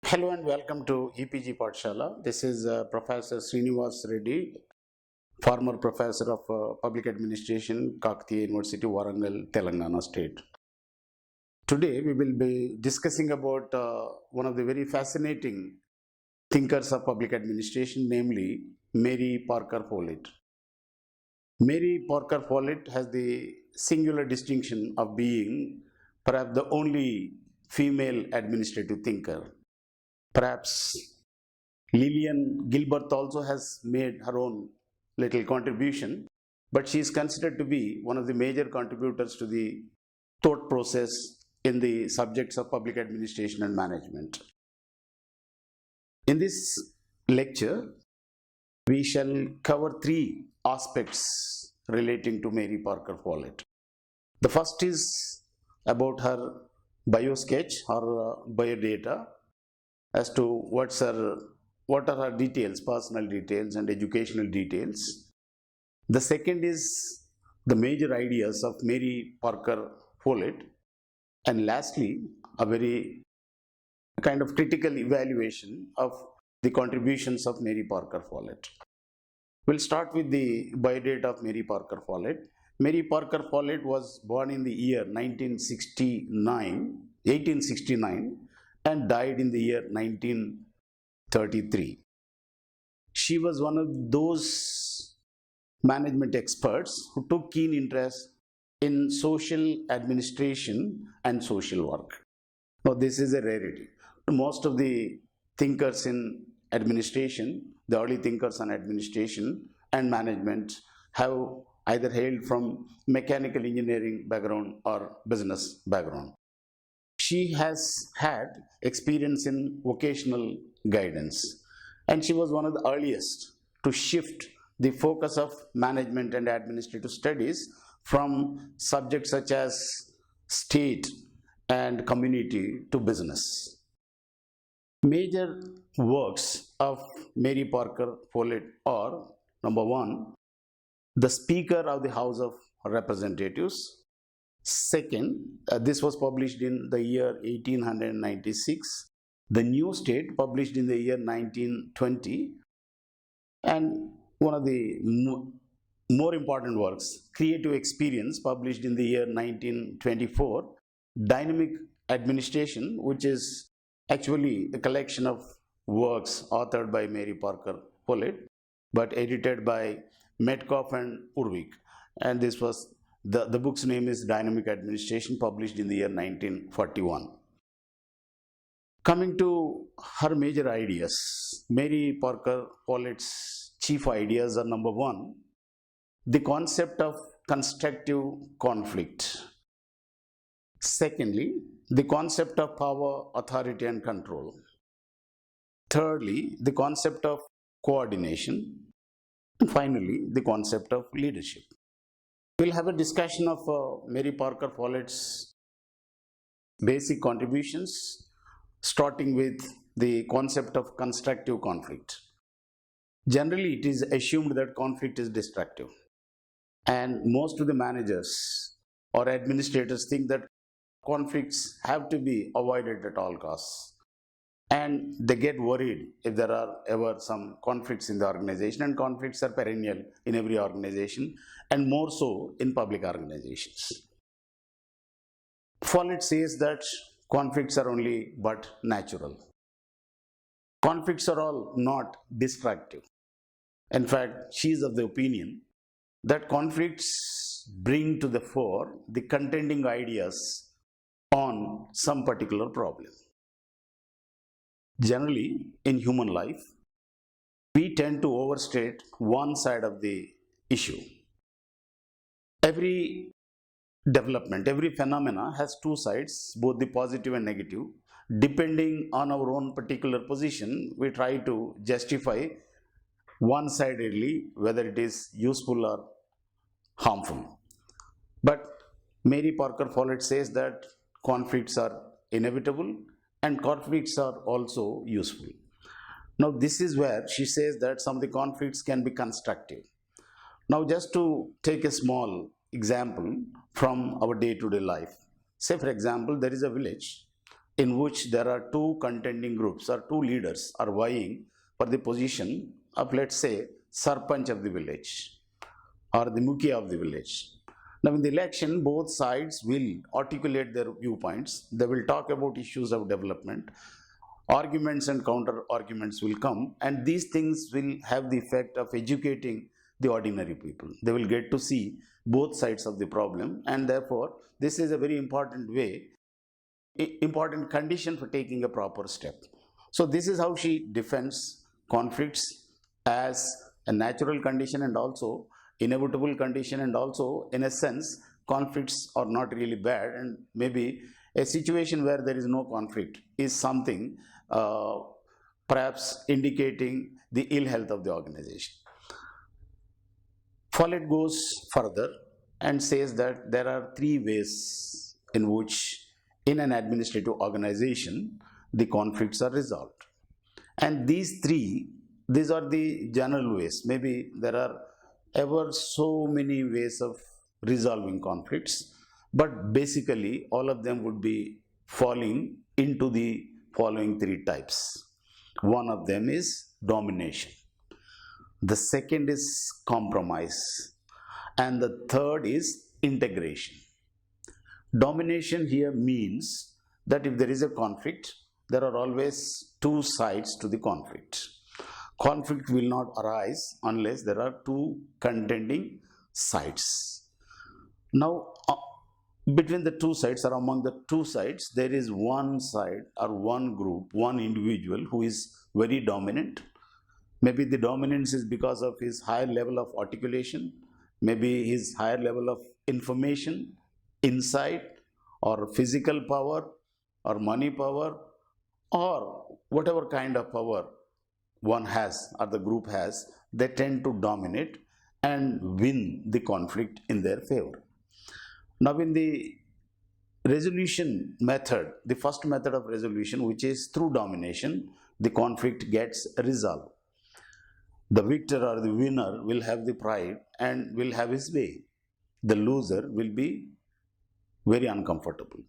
Hello and welcome to EPG Pathshala. This is Professor Srinivas Reddy, former professor of Public Administration, Kakatiya University, Warangal, Telangana State. Today we will be discussing about one of the very fascinating thinkers of public administration, namely Mary Parker Follett. Mary Parker Follett has the singular distinction of being perhaps the only female administrative thinker. Perhaps Lillian Gilbert also has made her own little contribution, but she is considered to be one of the major contributors to the thought process in the subjects of public administration and management. In this lecture, we shall cover three aspects relating to Mary Parker Follett. The first is about her biosketch or biodata as to what are her details, personal details and educational details. The second is the major ideas of Mary Parker Follett. And lastly, a very kind of critical evaluation of the contributions of Mary Parker Follett. We'll start with the biodata of Mary Parker Follett. Mary Parker Follett was born in the year 1869 and died in the year 1933. She was one of those management experts who took keen interest in social administration and social work. Now, this is a rarity. Most of the thinkers in administration, the early thinkers on administration and management, have either hailed from mechanical engineering background or business background. She has had experience in vocational guidance, and she was one of the earliest to shift the focus of management and administrative studies from subjects such as state and community to business. Major works of Mary Parker Follett are: number one, the Speaker of the House of Representatives. Second, this was published in the year 1896. The New State, published in the year 1920. And one of the more important works, Creative Experience, published in the year 1924. Dynamic Administration, which is actually a collection of works authored by Mary Parker Follett, but edited by Metcalfe and Urwick. And this was the book's name is Dynamic Administration, published in the year 1941. Coming to her major ideas, Mary Parker Follett's chief ideas are: number one, the concept of constructive conflict. Secondly, the concept of power, authority, and control. Thirdly, the concept of coordination. And finally, the concept of leadership. We'll have a discussion of Mary Parker Follett's basic contributions, starting with the concept of constructive conflict. Generally, it is assumed that conflict is destructive, and most of the managers or administrators think that conflicts have to be avoided at all costs. And they get worried if there are ever some conflicts in the organization, and conflicts are perennial in every organization, and more so in public organizations. Follett says that conflicts are only but natural. Conflicts are all not destructive. In fact, she is of the opinion that conflicts bring to the fore the contending ideas on some particular problem. Generally, in human life, we tend to overstate one side of the issue. Every development, every phenomena has two sides, both the positive and negative. Depending on our own particular position, we try to justify one-sidedly whether it is useful or harmful. But Mary Parker Follett says that conflicts are inevitable and conflicts are also useful. Now, this is where she says that some of the conflicts can be constructive. Now, just to take a small example from our day-to-day life. Say, for example, there is a village in which there are two contending groups or two leaders are vying for the position of, let's say, Sarpanch of the village or the Mukhya of the village. Now, in the election, both sides will articulate their viewpoints. They will talk about issues of development. Arguments and counter arguments will come, and these things will have the effect of educating the ordinary people. They will get to see both sides of the problem, and therefore, this is a very important way, important condition for taking a proper step. So, this is how she defends conflicts as a natural condition and also inevitable condition, and also, in a sense, conflicts are not really bad, and maybe a situation where there is no conflict is something perhaps indicating the ill health of the organization. Follett goes further and says that there are three ways in which, in an administrative organization, the conflicts are resolved. And these are the general ways. Maybe there are ever so many ways of resolving conflicts, but basically all of them would be falling into the following three types. One of them is domination. The second is compromise. And the third is integration. Domination here means that if there is a conflict, there are always two sides to the conflict. Conflict will not arise unless there are two contending sides. Now, between the two sides or among the two sides, there is one side or one group, one individual who is very dominant. Maybe the dominance is because of his higher level of articulation, maybe his higher level of information, insight, or physical power, or money power, or whatever kind of power one has or the group has, they tend to dominate and win the conflict in their favor. Now, in the resolution method, the first method of resolution, which is through domination, the conflict gets resolved. The victor or the winner will have the pride and will have his way. The loser will be very uncomfortable.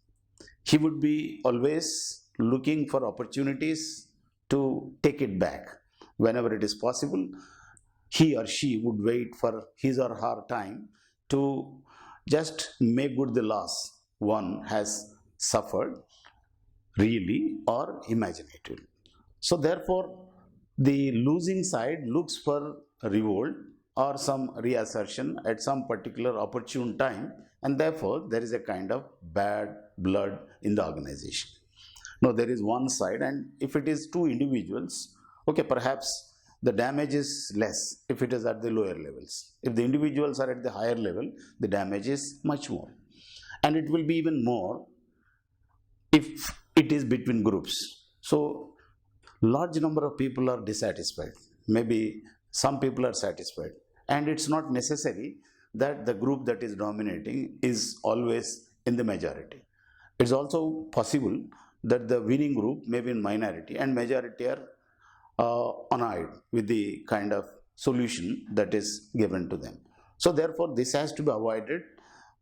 He would be always looking for opportunities to take it back. Whenever it is possible, he or she would wait for his or her time to just make good the loss one has suffered, really or imaginatively. So, therefore, the losing side looks for revolt or some reassertion at some particular opportune time, and therefore, there is a kind of bad blood in the organization. Now, there is one side, and if it is two individuals, okay, perhaps the damage is less if it is at the lower levels. If the individuals are at the higher level, the damage is much more. And it will be even more if it is between groups. So, large number of people are dissatisfied. Maybe some people are satisfied. And it's not necessary that the group that is dominating is always in the majority. It's also possible that the winning group may be in minority and majority are annoyed with the kind of solution that is given to them. So, therefore, this has to be avoided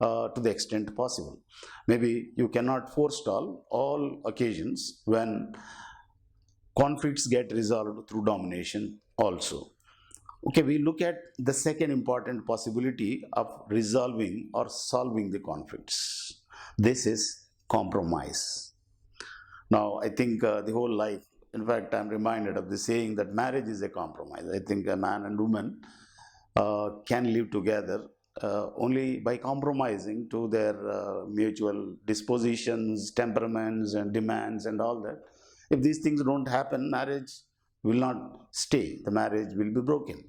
to the extent possible. Maybe you cannot forestall all occasions when conflicts get resolved through domination also. Okay, we look at the second important possibility of resolving or solving the conflicts. This is compromise. Now, I think the whole life, in fact, I'm reminded of the saying that marriage is a compromise. I think a man and woman can live together only by compromising to their mutual dispositions, temperaments, and demands, and all that. If these things don't happen, marriage will not stay. The marriage will be broken.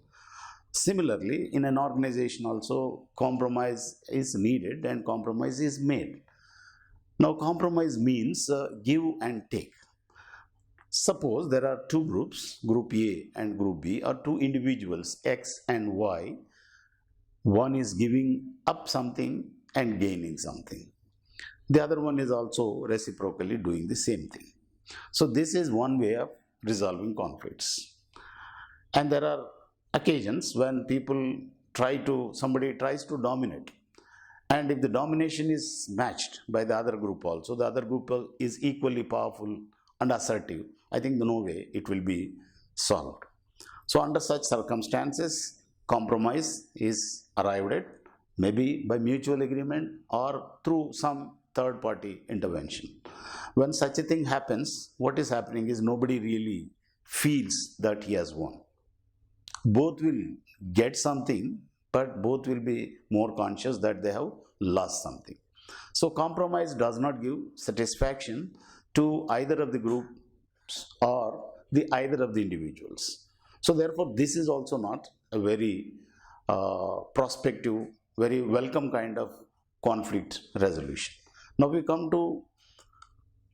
Similarly, in an organization also, compromise is needed and compromise is made. Now, compromise means give and take. Suppose there are two groups, group A and group B, or two individuals, X and Y. One is giving up something and gaining something. The other one is also reciprocally doing the same thing. So, this is one way of resolving conflicts. And there are occasions when somebody tries to dominate, And if the domination is matched by the other group also, the other group is equally powerful and assertive, I think no way it will be solved. So under such circumstances, compromise is arrived at, maybe by mutual agreement or through some third party intervention. When such a thing happens, what is happening is nobody really feels that he has won. Both will get something, but both will be more conscious that they have lost something. So compromise does not give satisfaction to either of the groups or the either of the individuals. So therefore, this is also not a very prospective, very welcome kind of conflict resolution. Now we come to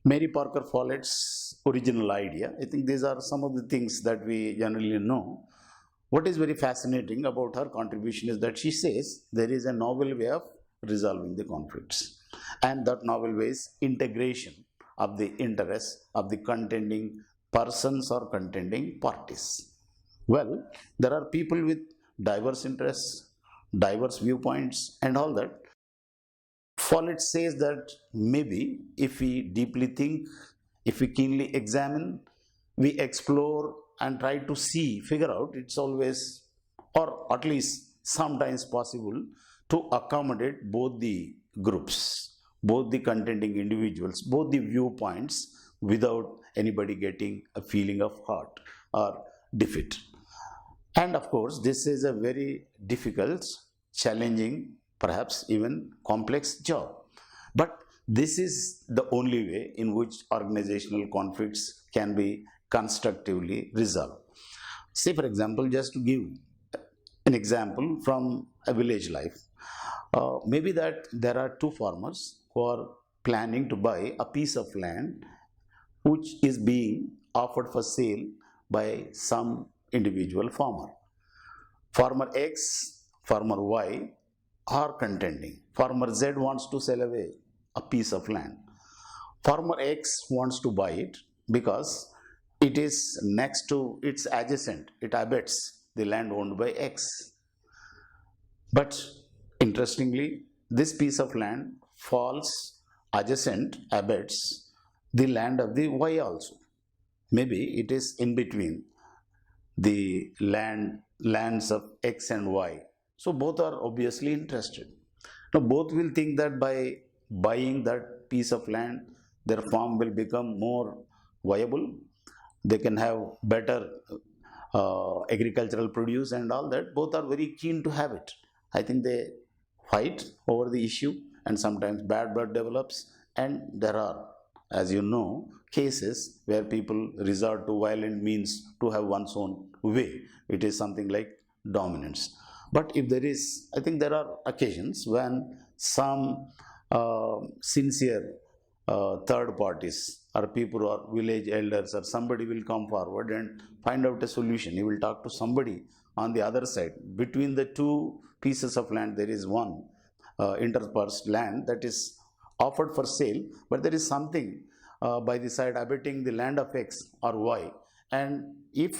Mary Parker Follett's original idea. I think these are some of the things that we generally know. What is very fascinating about her contribution is that she says there is a novel way of resolving the conflicts, and that novel way is integration of the interests of the contending persons or contending parties. Well, there are people with diverse interests, diverse viewpoints, and all that. Follett says that maybe if we deeply think, if we keenly examine, we explore and try to see, figure out, it's always, or at least sometimes possible, to accommodate both the groups, both the contending individuals, both the viewpoints without anybody getting a feeling of hurt or defeat. And of course, this is a very difficult, challenging, perhaps even complex job. But this is the only way in which organizational conflicts can be constructively resolved. Say, for example, just to give an example from a village life, maybe that there are two farmers who are planning to buy a piece of land which is being offered for sale by some individual farmer. Farmer X, farmer Y are contending. Farmer Z wants to sell away a piece of land. Farmer X wants to buy it because it is next to, it's adjacent, it abuts the land owned by X. But interestingly, this piece of land falls adjacent, abuts the land of the Y also. Maybe it is in between the lands of X and Y. So both are obviously interested. Now both will think that by buying that piece of land, their farm will become more viable. They can have better agricultural produce and all that. Both are very keen to have it. I think they fight over the issue, and sometimes bad blood develops, and there are, as you know, cases where people resort to violent means to have one's own way. It is something like dominance. But if there is, I think there are occasions when some sincere third parties or people or village elders or somebody will come forward and find out a solution. He will talk to somebody on the other side. Between the two pieces of land, there is one interspersed land that is offered for sale, but there is something by the side abutting the land of X or Y. And if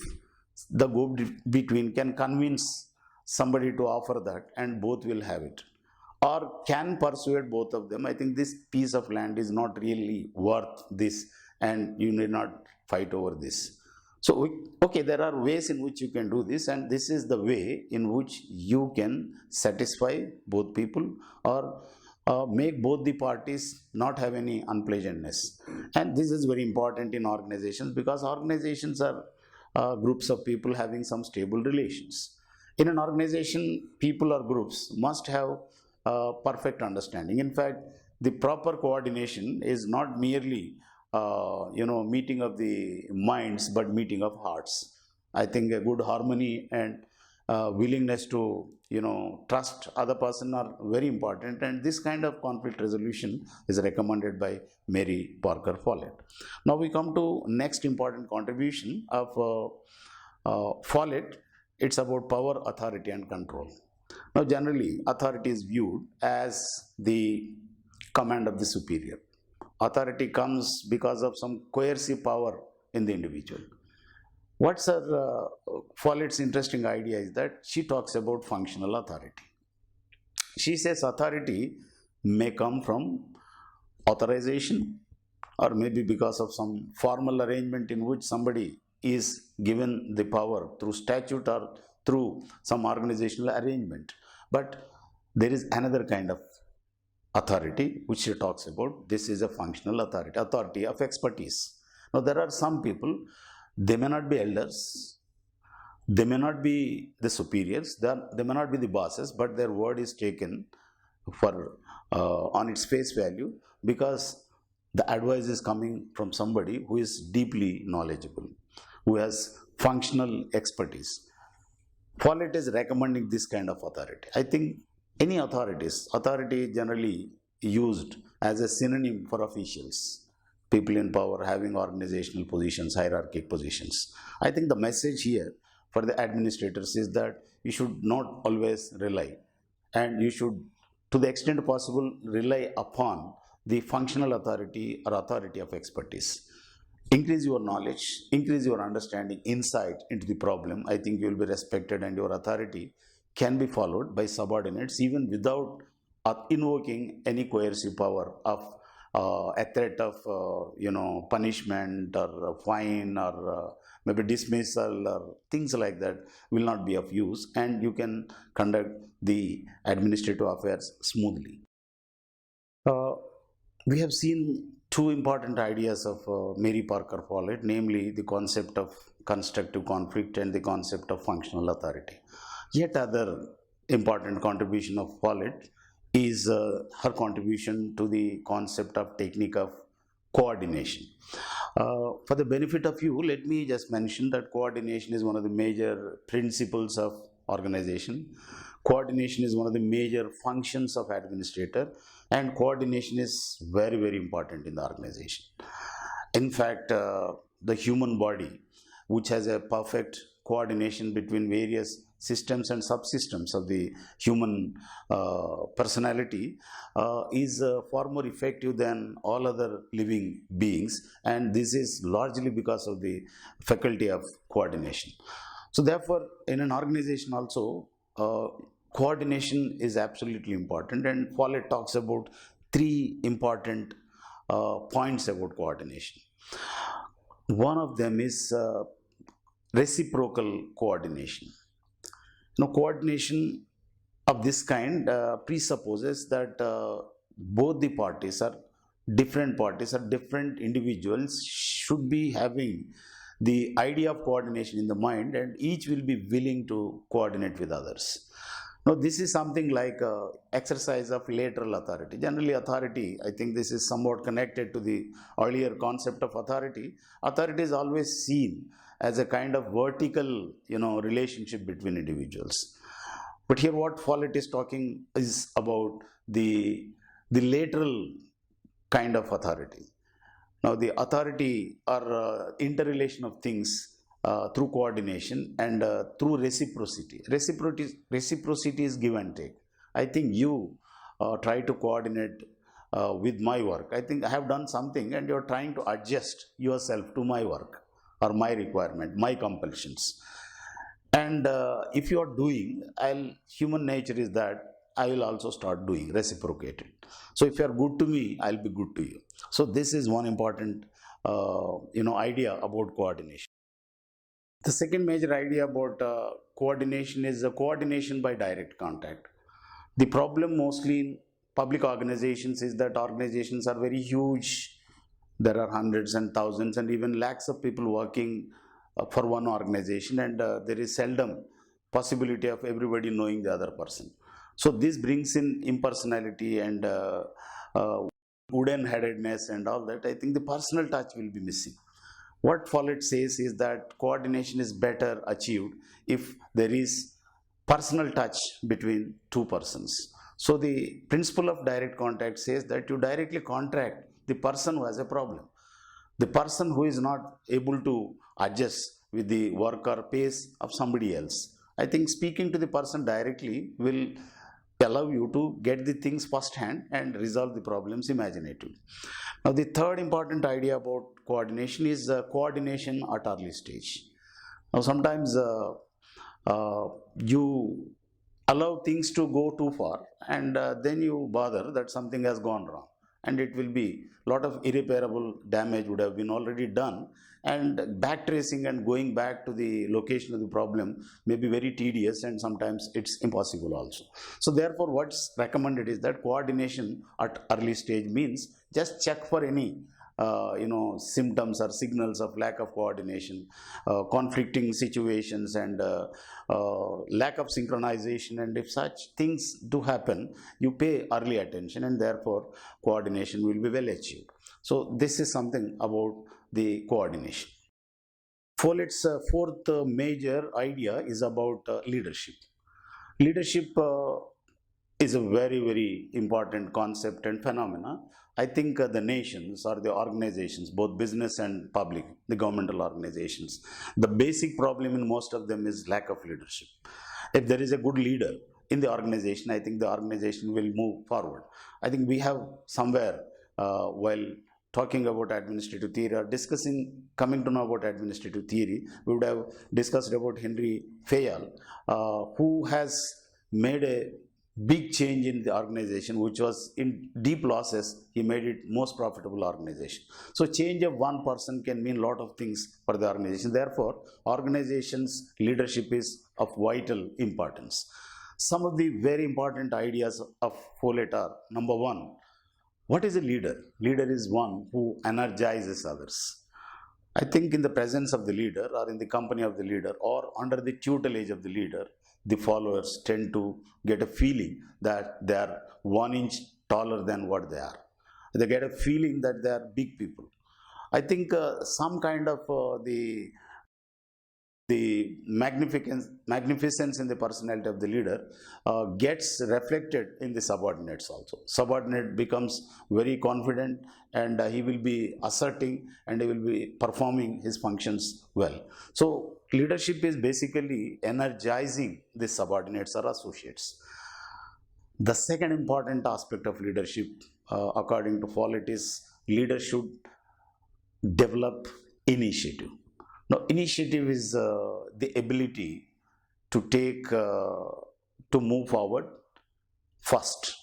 the go between can convince somebody to offer that, and both will have it, or can persuade both of them, I think this piece of land is not really worth this, and you need not fight over this. So, okay, there are ways in which you can do this, and this is the way in which you can satisfy both people, or make both the parties not have any unpleasantness. And this is very important in organizations, because organizations are groups of people having some stable relations. In an organization, people or groups must have perfect understanding. In fact, the proper coordination is not merely meeting of the minds, but meeting of hearts. I think a good harmony and willingness to trust other person are very important, and this kind of conflict resolution is recommended by Mary Parker Follett. Now we come to next important contribution of Follett. It's about power, authority, and control. Now, generally, authority is viewed as the command of the superior. Authority comes because of some coercive power in the individual. What's her Follett's interesting idea is that she talks about functional authority. She says authority may come from authorization, or maybe because of some formal arrangement in which somebody is given the power through statute or through some organizational arrangement. But there is another kind of authority which she talks about. This is a functional authority, authority of expertise. Now, there are some people, they may not be elders, they may not be the superiors, they may not be the bosses, but their word is taken for on its face value, because the advice is coming from somebody who is deeply knowledgeable, who has functional expertise. Follett is recommending this kind of authority. I think any authority is generally used as a synonym for officials, people in power having organizational positions, hierarchic positions. I think the message here for the administrators is that you should not always rely, and you should, to the extent possible, rely upon the functional authority or authority of expertise. Increase your knowledge, increase your understanding, insight into the problem. I think you will be respected, and your authority can be followed by subordinates even without invoking any coercive power of a threat of punishment or fine or maybe dismissal or things like that will not be of use, and you can conduct the administrative affairs smoothly. Uh, we have seen two important ideas of Mary Parker Follett, namely the concept of constructive conflict and the concept of functional authority. Yet other important contribution of Follett is her contribution to the concept of technique of coordination. For the benefit of you, let me just mention that coordination is one of the major principles of organization. Coordination is one of the major functions of administrator, and coordination is very, very important in the organization. In fact, the human body, which has a perfect coordination between various systems and subsystems of the human personality, is far more effective than all other living beings, and this is largely because of the faculty of coordination. So therefore, in an organization also, coordination is absolutely important, and Follett talks about three important points about coordination. One of them is reciprocal coordination. Now, coordination of this kind presupposes that both the parties or different individuals should be having the idea of coordination in the mind, and each will be willing to coordinate with others. Now, this is something like exercise of lateral authority. Generally, authority, I think this is somewhat connected to the earlier concept of authority. Authority is always seen as a kind of vertical, relationship between individuals. But here, what Follett is talking is about the lateral kind of authority. Now, the authority or interrelation of things through coordination and through reciprocity. Reciprocity is give and take. I think you try to coordinate with my work. I think I have done something, and you're trying to adjust yourself to my work or my requirement, my compulsions. And if you are doing, human nature is that I will also start doing, reciprocated. So if you are good to me, I'll be good to you. So this is one important, idea about coordination. The second major idea about coordination is coordination by direct contact. The problem mostly in public organizations is that organizations are very huge. There are hundreds and thousands and even lakhs of people working for one organization, and there is seldom possibility of everybody knowing the other person. So this brings in impersonality and wooden-headedness and all that. I think the personal touch will be missing. What Follett says is that coordination is better achieved if there is personal touch between two persons. So the principle of direct contact says that you directly contact the person who has a problem. The person who is not able to adjust with the work or pace of somebody else. I think speaking to the person directly will allow you to get the things first hand and resolve the problems imaginatively. Now, the third important idea about coordination is coordination at early stage. Now, sometimes you allow things to go too far, and then you bother that something has gone wrong, and it will be a lot of irreparable damage would have been already done, and back tracing and going back to the location of the problem may be very tedious, and sometimes it's impossible also. So therefore what's recommended is that coordination at early stage means just check for any symptoms or signals of lack of coordination, conflicting situations, and lack of synchronization. And if such things do happen, you pay early attention, and therefore coordination will be well achieved. So this is something about the coordination. Follett's fourth major idea is about leadership. Leadership is a very, very important concept and phenomena. I think the nations or the organizations, both business and public, the governmental organizations, the basic problem in most of them is lack of leadership. If there is a good leader in the organization, I think the organization will move forward. I think we have somewhere, while talking about administrative theory or discussing, coming to know about administrative theory, we would have discussed about Henry Fayol, who has made a big change in the organization, which was in deep losses. He made it most profitable organization. So change of one person can mean a lot of things for the organization. Therefore organizations leadership is of vital importance. Some of the very important ideas of Follett are: number one, what is a leader? Leader is one who energizes others. I think in the presence of the leader, or in the company of the leader, or under the tutelage of the leader, the followers tend to get a feeling that they are 1 inch taller than what they are. They get a feeling that they are big people. I think some kind of the magnificence in the personality of the leader gets reflected in the subordinates also. Subordinate becomes very confident, and he will be asserting, and he will be performing his functions well. So leadership is basically energizing the subordinates or associates. The second important aspect of leadership, according to Follett, is leader should develop initiative. Now, initiative is the ability to to move forward first.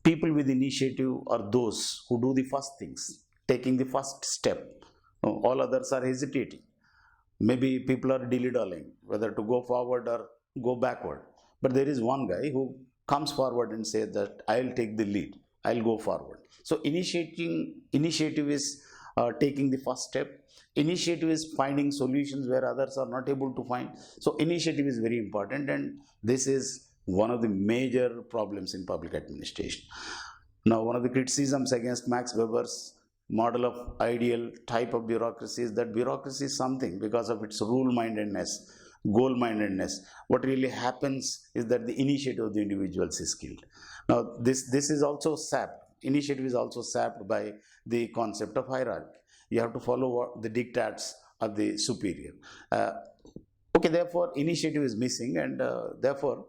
People with initiative are those who do the first things, taking the first step. Now, all others are hesitating. Maybe people are dilly-dallying, whether to go forward or go backward. But there is one guy who comes forward and says that I'll take the lead, I'll go forward. So initiative is taking the first step. Initiative is finding solutions where others are not able to find. So initiative is very important, and this is one of the major problems in public administration. Now, one of the criticisms against Max Weber's model of ideal type of bureaucracy is that bureaucracy is something because of its rule mindedness, goal mindedness. What really happens is that the initiative of the individuals is killed. Now, this is also sapped. Initiative is also sapped by the concept of hierarchy. You have to follow the dictates of the superior. Okay, therefore, initiative is missing, and therefore,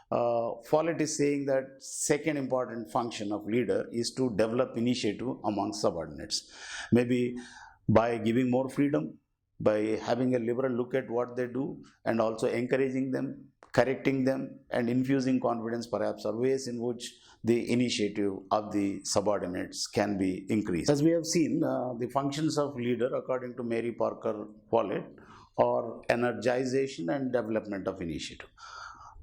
Follett is saying that second important function of leader is to develop initiative among subordinates. Maybe by giving more freedom, by having a liberal look at what they do, and also encouraging them, correcting them, and infusing confidence perhaps, are ways in which the initiative of the subordinates can be increased. As we have seen, the functions of leader, according to Mary Parker Follett, are energization and development of initiative.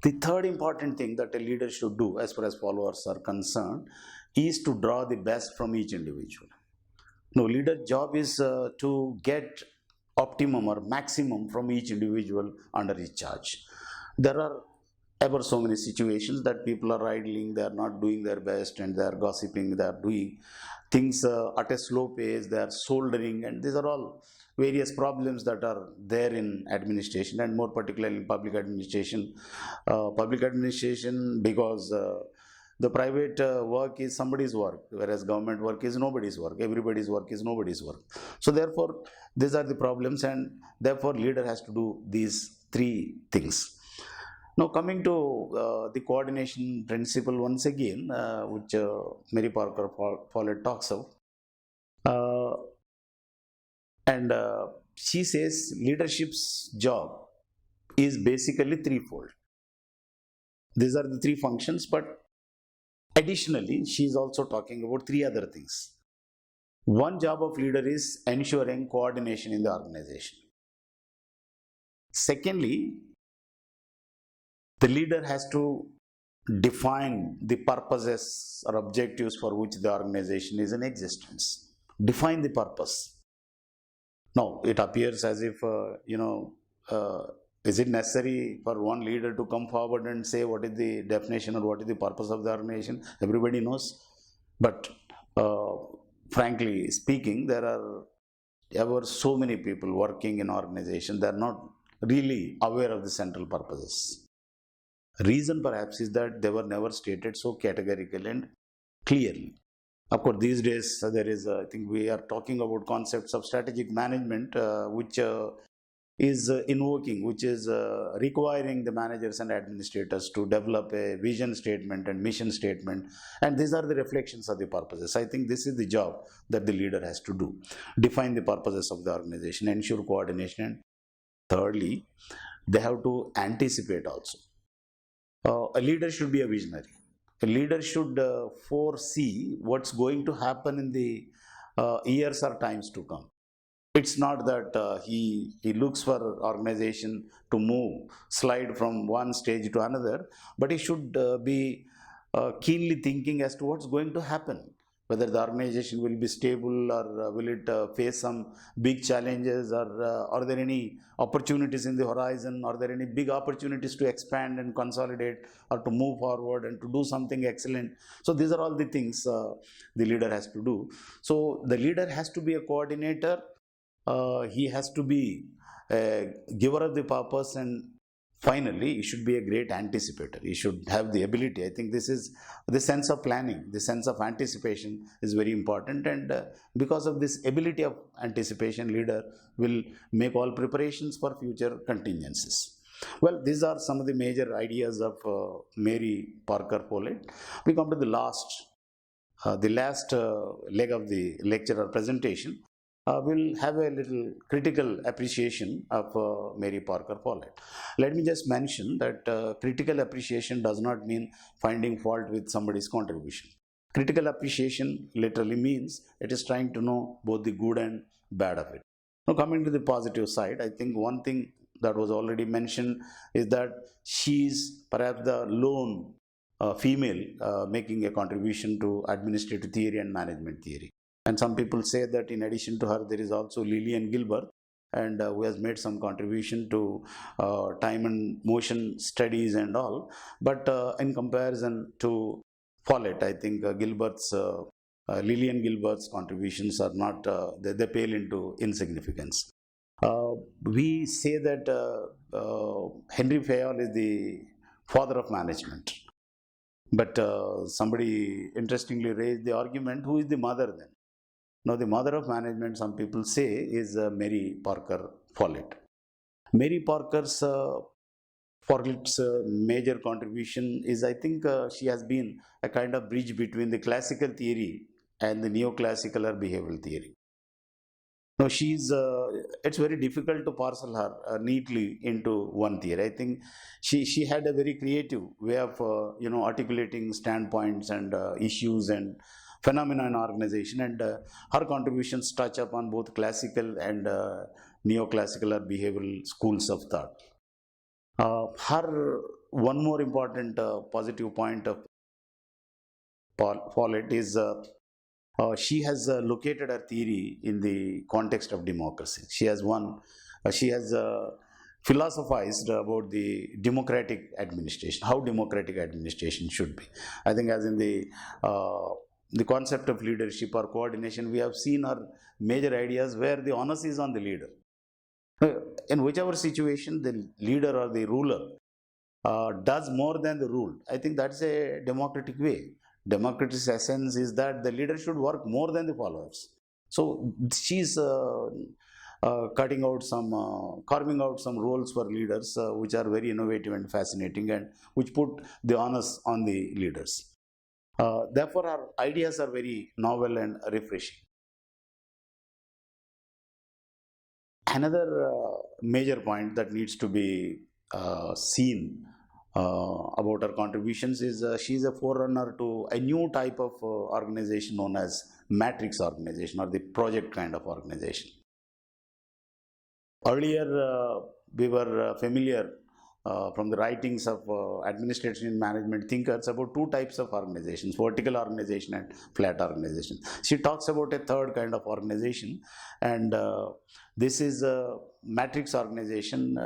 The third important thing that a leader should do, as far as followers are concerned, is to draw the best from each individual. No, leader's job is to get optimum or maximum from each individual under his charge. There are ever so many situations that people are idling, they are not doing their best, and they are gossiping, they are doing things at a slow pace, they are soldering, and these are all various problems that are there in administration, and more particularly in public administration. Because the private work is somebody's work, whereas government work is nobody's work. Everybody's work is nobody's work. So therefore, these are the problems, and therefore leader has to do these three things. Now, coming to the coordination principle once again, which Mary Parker Follett talks of, uh, and she says leadership's job is basically threefold. These are the three functions, but additionally, she is also talking about three other things. One job of leader is ensuring coordination in the organization. Secondly, the leader has to define the purposes or objectives for which the organization is in existence. Define the purpose. Now, it appears as if, is it necessary for one leader to come forward and say what is the definition or what is the purpose of the organization? Everybody knows. But uh, frankly speaking, there are ever so many people working in organization, they are not really aware of the central purposes. Reason perhaps is that they were never stated so categorically and clearly. Of course, these days there is, I think we are talking about concepts of strategic management, which is invoking, which is requiring the managers and administrators to develop a vision statement and mission statement. And these are the reflections of the purposes. I think this is the job that the leader has to do. Define the purposes of the organization, ensure coordination. And thirdly, they have to anticipate also. A leader should be a visionary. A leader should foresee what's going to happen in the years or times to come. It's not that he looks for organization to move, slide from one stage to another, but he should be keenly thinking as to what's going to happen, whether the organization will be stable or will it face some big challenges, or are there any opportunities in the horizon, are there any big opportunities to expand and consolidate or to move forward and to do something excellent. So these are all the things the leader has to do. So the leader has to be a coordinator, he has to be a giver of the purpose, and finally he should be a great anticipator. He should have the ability. I think this is the sense of planning, the sense of anticipation is very important, and because of this ability of anticipation, leader will make all preparations for future contingencies. Well, these are some of the major ideas of Mary Parker Follett. We come to the last leg of the lecture or presentation. We'll have a little critical appreciation of Mary Parker Follett. Let me just mention that critical appreciation does not mean finding fault with somebody's contribution. Critical appreciation literally means it is trying to know both the good and bad of it. Now, coming to the positive side, I think one thing that was already mentioned is that she's perhaps the lone female making a contribution to administrative theory and management theory. And some people say that in addition to her, there is also Lillian Gilbert, and who has made some contribution to time and motion studies and all. But in comparison to Follett, I think Lillian Gilbert's contributions are not, they pale into insignificance. We say that Henry Fayol is the father of management. But somebody interestingly raised the argument, who is the mother then? Now, the mother of management, some people say, is Mary Parker Follett. Mary Parker's Follett's major contribution is, I think, she has been a kind of bridge between the classical theory and the neoclassical or behavioral theory. Now, it's very difficult to parcel her neatly into one theory. I think she had a very creative way of, articulating standpoints and issues and phenomena in organization, and her contributions touch upon both classical and neoclassical or behavioral schools of thought. Her one more important positive point of Follett is she has located her theory in the context of democracy. She has philosophized about the democratic administration, how democratic administration should be. I think as in the concept of leadership or coordination, we have seen our major ideas where the onus is on the leader. In whichever situation the leader or the ruler does more than the ruled, I think that's a democratic way. Democratic essence is that the leader should work more than the followers. So she's carving out some roles for leaders, which are very innovative and fascinating, and which put the onus on the leaders. Therefore, our ideas are very novel and refreshing. Another major point that needs to be seen about her contributions is she is a forerunner to a new type of organization known as matrix organization or the project kind of organization. Earlier, we were familiar from the writings of administration and management thinkers about two types of organizations, vertical organization and flat organization. She talks about a third kind of organization, and this is a matrix organization.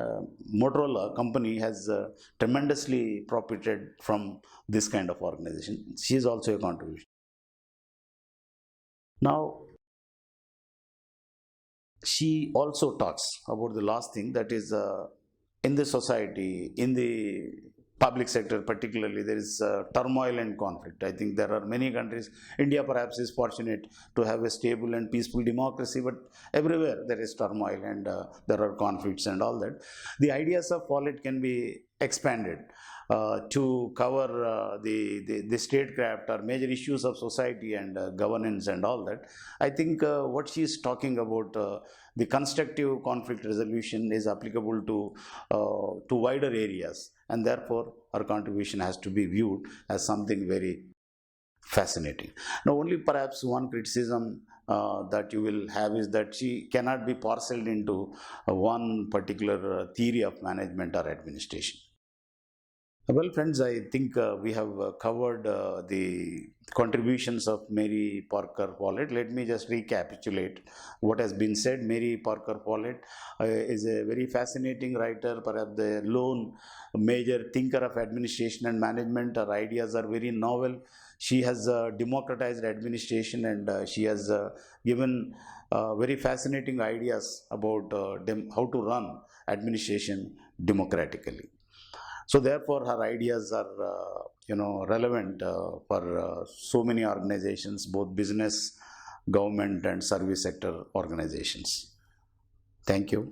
Motorola company has tremendously profited from this kind of organization. She is also a contribution. Now, she also talks about the last thing, that is in the society, in the public sector particularly, there is turmoil and conflict. I think there are many countries. India perhaps is fortunate to have a stable and peaceful democracy, but everywhere there is turmoil and there are conflicts and all that. The ideas of Follett can be expanded to cover the statecraft or major issues of society and governance and all that. I think what she is talking about, the constructive conflict resolution, is applicable to wider areas, and therefore her contribution has to be viewed as something very fascinating. Now, only perhaps one criticism that you will have is that she cannot be parceled into one particular theory of management or administration. Well, friends, I think we have covered the contributions of Mary Parker Follett. Let me just recapitulate what has been said. Mary Parker Follett is a very fascinating writer, perhaps the lone major thinker of administration and management. Her ideas are very novel. She has democratized administration, and she has given very fascinating ideas about how to run administration democratically. So therefore, her ideas are, relevant for so many organizations, both business, government, and service sector organizations. Thank you.